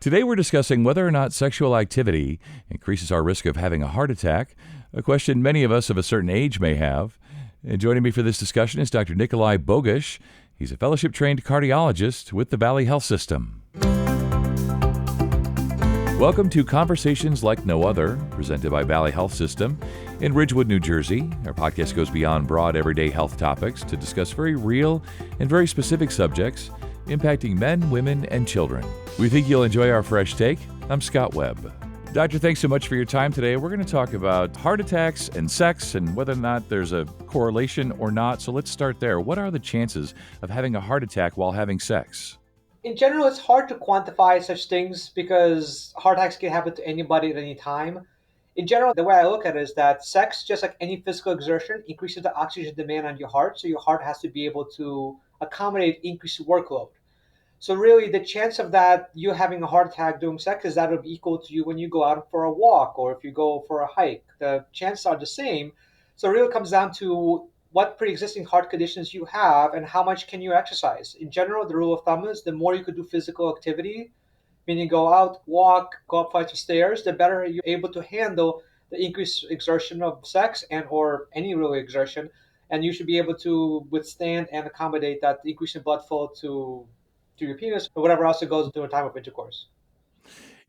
Today we're discussing whether or not sexual activity increases our risk of having a heart attack, a question many of us of a certain age may have. And joining me for this discussion is Dr. Nikolay Bogush. He's a fellowship-trained cardiologist with the Valley Health System. Welcome to Conversations Like No Other, presented by Valley Health System in Ridgewood, New Jersey. Our podcast goes beyond broad everyday health topics to discuss very real and very specific subjects impacting men, women, and children. We think you'll enjoy our fresh take. I'm Scott Webb. Doctor, thanks so much for your time today. We're going to talk about heart attacks and sex and whether or not there's a correlation or not. So let's start there. What are the chances of having a heart attack while having sex? In general, it's hard to quantify such things because heart attacks can happen to anybody at any time. In general, the way I look at it is that sex, just like any physical exertion, increases the oxygen demand on your heart. So your heart has to be able to accommodate increased workload. So really, the chance of that you having a heart attack during sex is that would be equal to you when you go out for a walk or if you go for a hike. The chances are the same. So it really comes down to what pre-existing heart conditions you have and how much can you exercise. In general, the rule of thumb is the more you could do physical activity, meaning go out, walk, go up flights of stairs, the better you're able to handle the increased exertion of sex and or any really exertion. And you should be able to withstand and accommodate that increase in blood flow to your penis or whatever else it goes into a time of intercourse.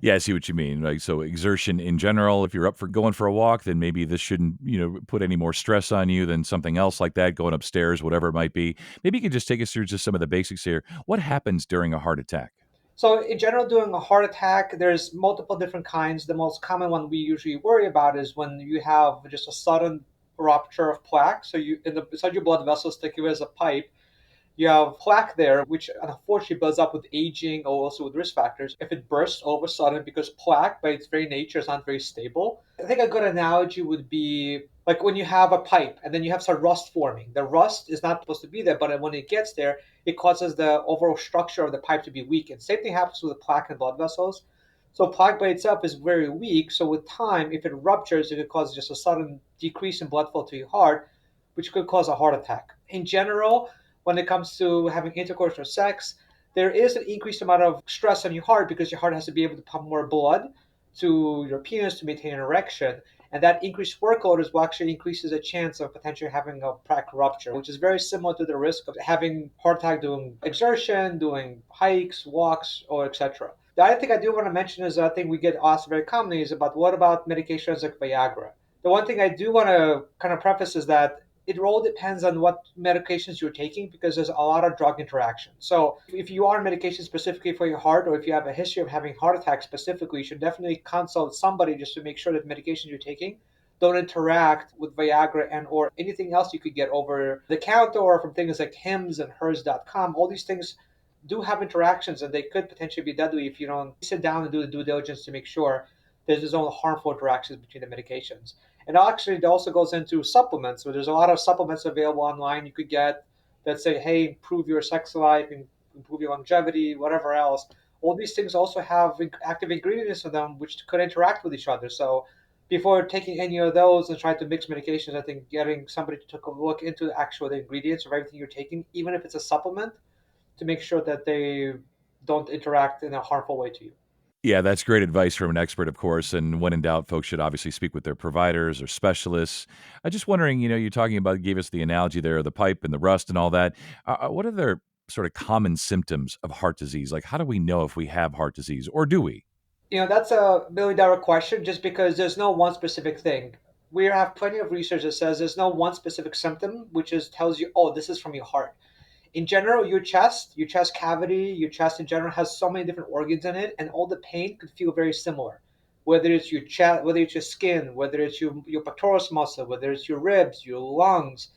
Yeah, I see what you mean. Like, so exertion in general, if you're up for going for a walk, then maybe this shouldn't, put any more stress on you than something else like that, going upstairs, whatever it might be. Maybe you could just take us through just some of the basics here. What happens during a heart attack? So in general, during a heart attack, there's multiple different kinds. The most common one we usually worry about is when you have just a sudden rupture of plaque. So you inside your blood vessels, think of it as a pipe. You have plaque there, which unfortunately builds up with aging or also with risk factors. If it bursts all of a sudden, because plaque by its very nature is not very stable. I think a good analogy would be like when you have a pipe and then you have some rust forming. The rust is not supposed to be there, but when it gets there, it causes the overall structure of the pipe to be weakened. Same thing happens with the plaque and blood vessels. So plaque by itself is very weak. So with time, if it ruptures, it could cause just a sudden decrease in blood flow to your heart, which could cause a heart attack. In general, when it comes to having intercourse or sex, there is an increased amount of stress on your heart because your heart has to be able to pump more blood to your penis to maintain an erection. And that increased workload is what actually increases the chance of potentially having a plaque rupture, which is very similar to the risk of having heart attack doing exertion, doing hikes, walks, or etc. The other thing I do want to mention is I think we get asked very commonly is about what about medications like Viagra? The one thing I do want to kind of preface is that it all depends on what medications you're taking because there's a lot of drug interaction. So if you are on medication specifically for your heart or if you have a history of having heart attacks specifically, you should definitely consult somebody just to make sure that medications you're taking don't interact with Viagra and or anything else you could get over the counter or from things like Hims and hers.com. All these things do have interactions and they could potentially be deadly if you don't sit down and do the due diligence to make sure there's no harmful interactions between the medications. And actually, it also goes into supplements. So there's a lot of supplements available online you could get that say, hey, improve your sex life, improve your longevity, whatever else. All these things also have active ingredients in them which could interact with each other. So before taking any of those and trying to mix medications, I think getting somebody to take a look into the actual ingredients of everything you're taking, even if it's a supplement, to make sure that they don't interact in a harmful way to you. Yeah, that's great advice from an expert, of course. And when in doubt, folks should obviously speak with their providers or specialists. I'm just wondering, you're talking about, gave us the analogy there, of the pipe and the rust and all that. What are their sort of common symptoms of heart disease? Like, how do we know if we have heart disease or do we? That's a $1 million question just because there's no one specific thing. We have plenty of research that says there's no one specific symptom which is tells you, oh, this is from your heart. In general, your chest cavity, your chest in general has so many different organs in it, and all the pain could feel very similar. Whether it's your chest, whether it's your skin, whether it's your pectoralis muscle, whether it's your ribs, your lungs,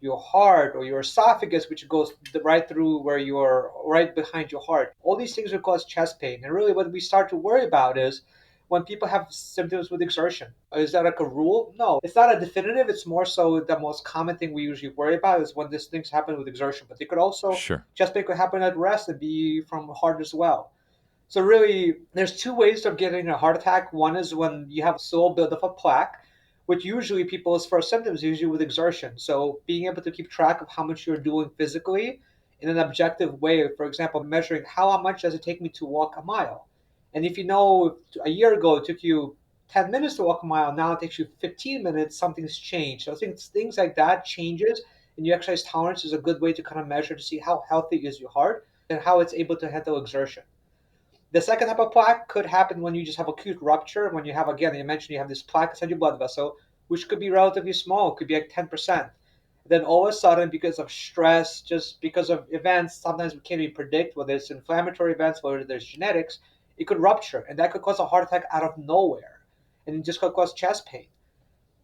your heart, or your esophagus, which goes right through where you're right behind your heart. All these things will cause chest pain. And really, what we start to worry about is when people have symptoms with exertion. Is that like a rule? No, it's not a definitive. It's more so the most common thing we usually worry about is when these things happen with exertion. But they could also Sure. chest pain could happen at rest and be from heart as well. So really, there's two ways of getting a heart attack. One is when you have slow buildup of plaque, which usually people's first symptoms usually with exertion. So being able to keep track of how much you're doing physically in an objective way. For example, measuring how much does it take me to walk a mile? And if you know a year ago it took you 10 minutes to walk a mile, now it takes you 15 minutes, something's changed. So I think things like that changes, and your exercise tolerance is a good way to kind of measure to see how healthy is your heart and how it's able to handle exertion. The second type of plaque could happen when you just have acute rupture. When you have, again, you mentioned you have this plaque inside your blood vessel, which could be relatively small, could be like 10%. Then all of a sudden, because of stress, just because of events, sometimes we can't even predict whether it's inflammatory events, whether there's genetics, it could rupture. And that could cause a heart attack out of nowhere. And it just could cause chest pain.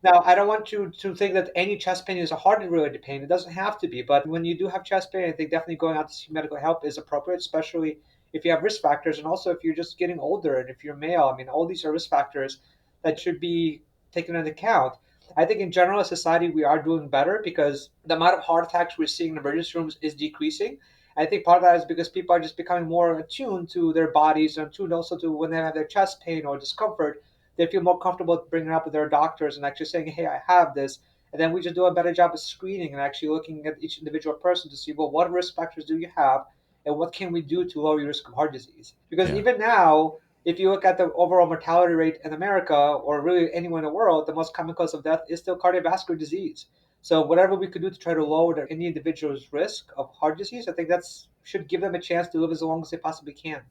Now, I don't want you to think that any chest pain is a heart-related pain. It doesn't have to be, but when you do have chest pain, I think definitely going out to seek medical help is appropriate, especially if you have risk factors, and also if you're just getting older and if you're male. I mean, all these are risk factors that should be taken into account. I think in general, as society, we are doing better because the amount of heart attacks we're seeing in emergency rooms is decreasing. I think part of that is because people are just becoming more attuned to their bodies and attuned also to when they have their chest pain or discomfort, they feel more comfortable bringing it up with their doctors and actually saying, "Hey, I have this." And then we just do a better job of screening and actually looking at each individual person to see, well, what risk factors do you have, and what can we do to lower your risk of heart disease? Because Yeah, even now, if you look at the overall mortality rate in America or really anywhere in the world, the most common cause of death is still cardiovascular disease. So whatever we could do to try to lower any individual's risk of heart disease, I think that's should give them a chance to live as long as they possibly can.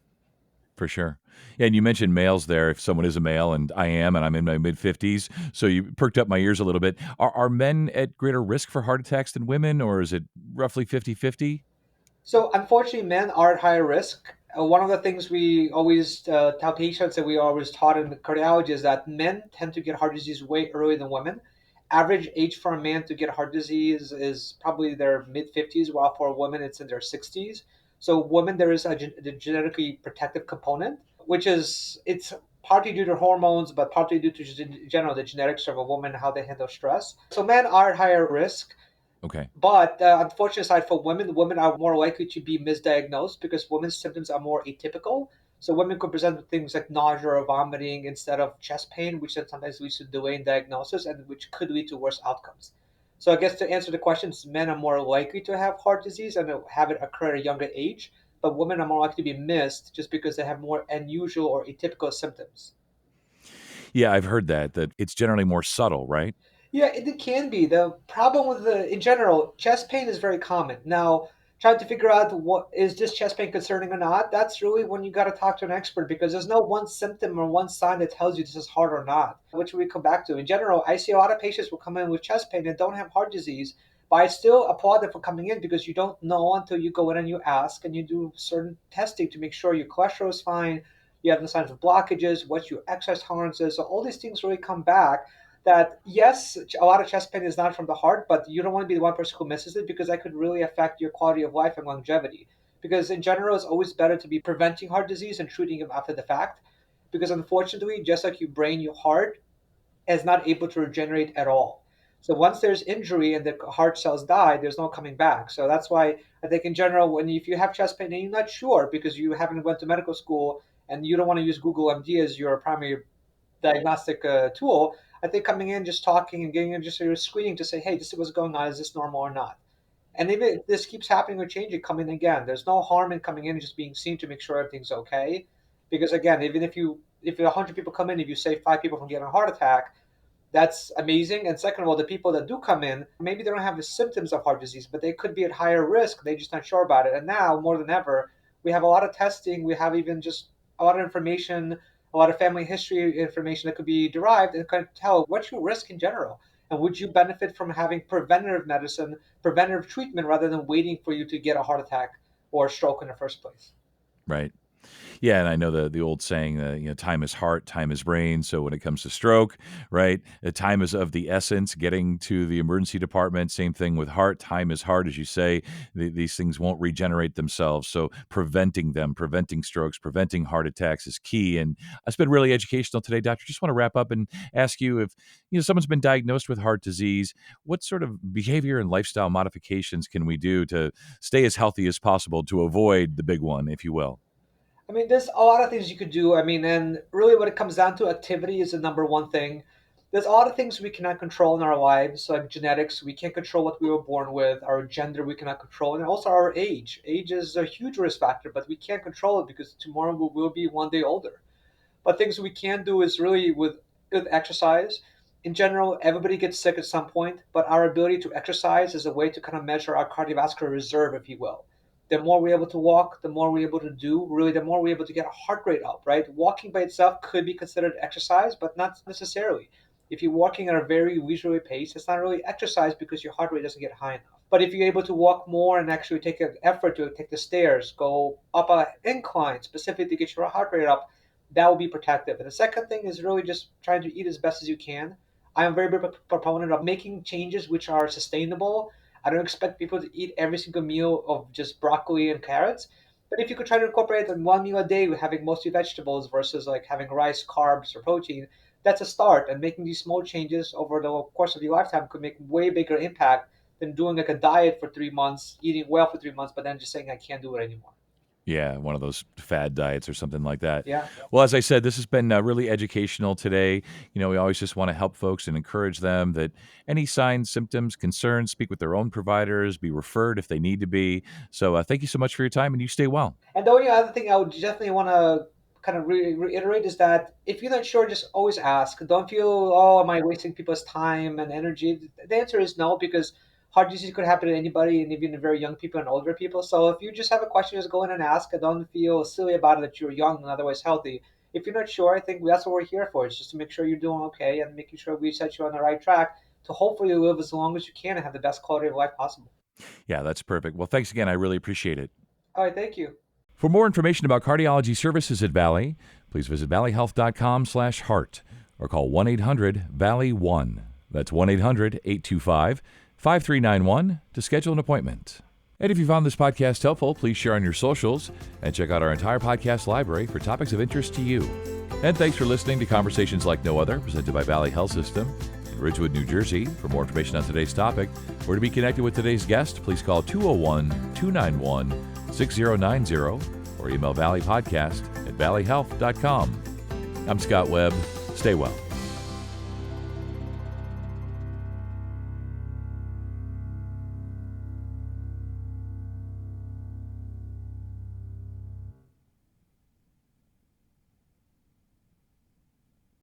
for sure. Yeah, and you mentioned males there. If someone is a male, and I am, and I'm in my mid 50s, so you perked up my ears a little bit. Are men at greater risk for heart attacks than women, or is it roughly 50-50? So unfortunately, men are at higher risk. One of the things we always tell patients and we always taught in cardiology is that men tend to get heart disease way earlier than women. Average age for a man to get heart disease is probably their mid 50s, while for a woman it's in their 60s. So women, there is a genetically protective component, which is it's partly due to hormones, but partly due to in general the genetics of a woman, how they handle stress. So men are at higher risk. Okay. But the unfortunate side for women, women are more likely to be misdiagnosed because women's symptoms are more atypical. So women could present with things like nausea or vomiting instead of chest pain, which then sometimes leads to delay in diagnosis and which could lead to worse outcomes. So I guess to answer the questions, men are more likely to have heart disease and have it occur at a younger age, but women are more likely to be missed just because they have more unusual or atypical symptoms. Yeah, I've heard that it's generally more subtle, right? Yeah, it can be. The problem with in general, chest pain is very common. Now, trying to figure out what is this chest pain concerning or not, that's really when you got to talk to an expert because there's no one symptom or one sign that tells you this is heart or not, which we come back to. In general, I see a lot of patients will come in with chest pain and don't have heart disease, but I still applaud them for coming in because you don't know until you go in and you ask and you do certain testing to make sure your cholesterol is fine, you have no signs of blockages, what your exercise tolerance is. So all these things really come back that yes, a lot of chest pain is not from the heart, but you don't want to be the one person who misses it because that could really affect your quality of life and longevity. Because in general, it's always better to be preventing heart disease and treating it after the fact. Because unfortunately, just like your brain, your heart is not able to regenerate at all. So once there's injury and the heart cells die, there's no coming back. So that's why I think in general, when if you have chest pain and you're not sure because you haven't went to medical school and you don't want to use Google MD as your primary diagnostic tool, I think coming in, just talking and getting in just a screening to say, hey, this is what's going on. Is this normal or not? And if this keeps happening or changing, come in again. There's no harm in coming in and just being seen to make sure everything's okay. Because again, even if 100 people come in, if you save 5 people from getting a heart attack, that's amazing. And second of all, the people that do come in, maybe they don't have the symptoms of heart disease, but they could be at higher risk. They're just not sure about it. And now, more than ever, we have a lot of testing. We have even just a lot of information, a lot of family history information that could be derived and can tell what's your risk in general. And would you benefit from having preventative medicine, preventative treatment, rather than waiting for you to get a heart attack or a stroke in the first place? Right. Yeah, and I know the old saying, time is heart, time is brain. So when it comes to stroke, right, time is of the essence. Getting to the emergency department, same thing with heart. Time is hard, as you say. These things won't regenerate themselves. So preventing them, preventing strokes, preventing heart attacks is key. And it's been really educational today, Doctor. Just want to wrap up and ask you if someone's been diagnosed with heart disease, what sort of behavior and lifestyle modifications can we do to stay as healthy as possible to avoid the big one, if you will? I mean, there's a lot of things you could do. I mean, and really what it comes down to, activity is the number one thing. There's a lot of things we cannot control in our lives, like genetics. We can't control what we were born with. Our gender we cannot control, and also our age. Age is a huge risk factor, but we can't control it because tomorrow we will be one day older. But things we can do is really with exercise. In general, everybody gets sick at some point, but our ability to exercise is a way to kind of measure our cardiovascular reserve, if you will. The more we're able to walk, the more we're able to do, really, the more we're able to get our heart rate up, right? Walking by itself could be considered exercise, but not necessarily. If you're walking at a very leisurely pace, it's not really exercise because your heart rate doesn't get high enough. But if you're able to walk more and actually take an effort to take the stairs, go up an incline specifically to get your heart rate up, that will be protective. And the second thing is really just trying to eat as best as you can. I am a very big proponent of making changes which are sustainable. I don't expect people to eat every single meal of just broccoli and carrots. But if you could try to incorporate in one meal a day with having mostly vegetables versus like having rice, carbs, or protein, that's a start. And making these small changes over the course of your lifetime could make way bigger impact than doing like a diet for 3 months, eating well for 3 months, but then just saying I can't do it anymore. Yeah, one of those fad diets or something like that. Yeah. Well, as I said, this has been really educational today. We always just want to help folks and encourage them that any signs, symptoms, concerns, speak with their own providers, be referred if they need to be. So thank you so much for your time, and you stay well. And the only other thing I would definitely want to kind of reiterate is that if you're not sure, just always ask. Don't feel, oh, am I wasting people's time and energy? The answer is no, because heart disease could happen to anybody, and even very young people and older people. So if you just have a question, just go in and ask. And don't feel silly about it that you're young and otherwise healthy. If you're not sure, I think that's what we're here for. It's just to make sure you're doing okay and making sure we set you on the right track to hopefully live as long as you can and have the best quality of life possible. Yeah, that's perfect. Well, thanks again. I really appreciate it. All right, thank you. For more information about cardiology services at Valley, please visit valleyhealth.com/heart or call 1-800-VALLEY-1. That's 1-800-825-5391 to schedule an appointment. And if you found this podcast helpful, please share on your socials and check out our entire podcast library for topics of interest to you. And thanks for listening to Conversations Like No Other, presented by Valley Health System in Ridgewood, New Jersey. For more information on today's topic or to be connected with today's guest, please call 201-291-6090 or email valleypodcast@valleyhealth.com. I'm Scott Webb. Stay well.